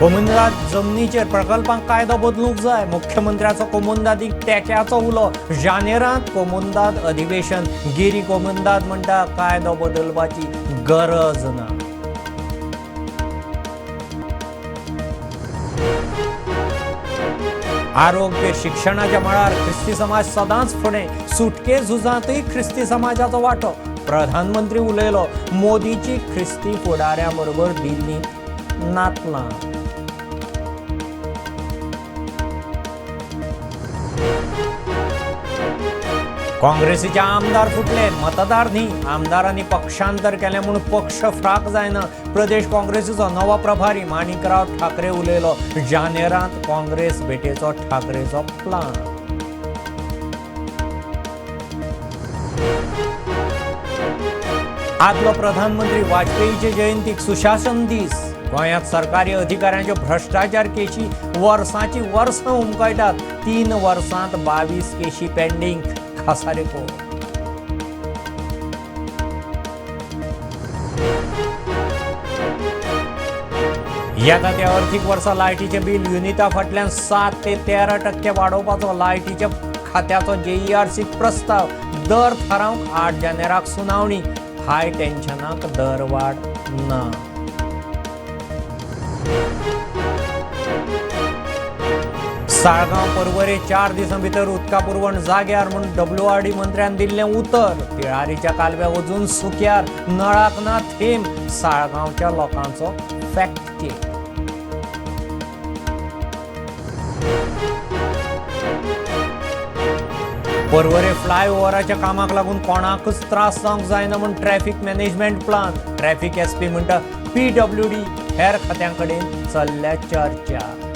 कोमुंदात जमनीचेर प्रकल्पांक कायदो बदलूंक जाय. मुख्यमंत्र्याचो कोमुंदातीक तेक्याचो उलो. जानेरांत कोमुंदात अधिवेशन. गिरी कोमुंदात म्हणटा कायदो बदलपाची गरज ना. आरोग्य शिक्षणाच्या मळार ख्रिस्ती समाज सदांच फुडें. सुटके झुजांतय ख्रिस्ती समाजाचो वांटो. प्रधानमंत्री उलयलो. मोदीची ख्रिस्ती फुडाऱ्यां बरोबर दिल्लींत नातलां. काँग्रेसीचे आमदार फुटले. मतदार न्ही, आमदारांनी पक्षांतर केले म्हणून पक्ष फ्राक जायना. प्रदेश काँग्रेसीचो नवो प्रभारी माणिकराव ठाकरे उलयलो. जानेरांत काँग्रेस भेटेचो ठाकरेचो प्लान. आदलो प्रधानमंत्री वाजपेयीचे जयंतीक सुशासन दीस. गोंयांत सरकारी अधिकाऱ्यांच्यो भ्रष्टाचार केशी वर्सांची वर्सां उमकळटात. 3 वर्सांत 22 केशी पेंडींग. खासारेको. येता त्या अर्थीक वर्सा लायटीचे बिल युनिटा फाटल्यान 7 ते 13% वाडोवपाचो लायटीच्या खात्याचो JERC प्रस्ताव. दर थारावंक 8 जानेराक सुनावणी. हाय टेन्शनाक दरवाड ना. साळगांव पर्वरे 4 दिसां भितर उदका पुरवण जाग्यार म्हूण WRD मंत्र्यान दिल्लें उतर. तिळारीच्या कालव्या अजून सुक्यार. नळाक ना थेंब. साळगांवच्या लोकांचो फॅक्ट चेक. पर्वरे फ्लायओव्हराच्या कामाक लागून कोणाकच त्रास जावंक जायना म्हूण traffic management plan. Traffic SP म्हणटा PWD हेर खात्यां कडेन चल्ल्या चर्चा.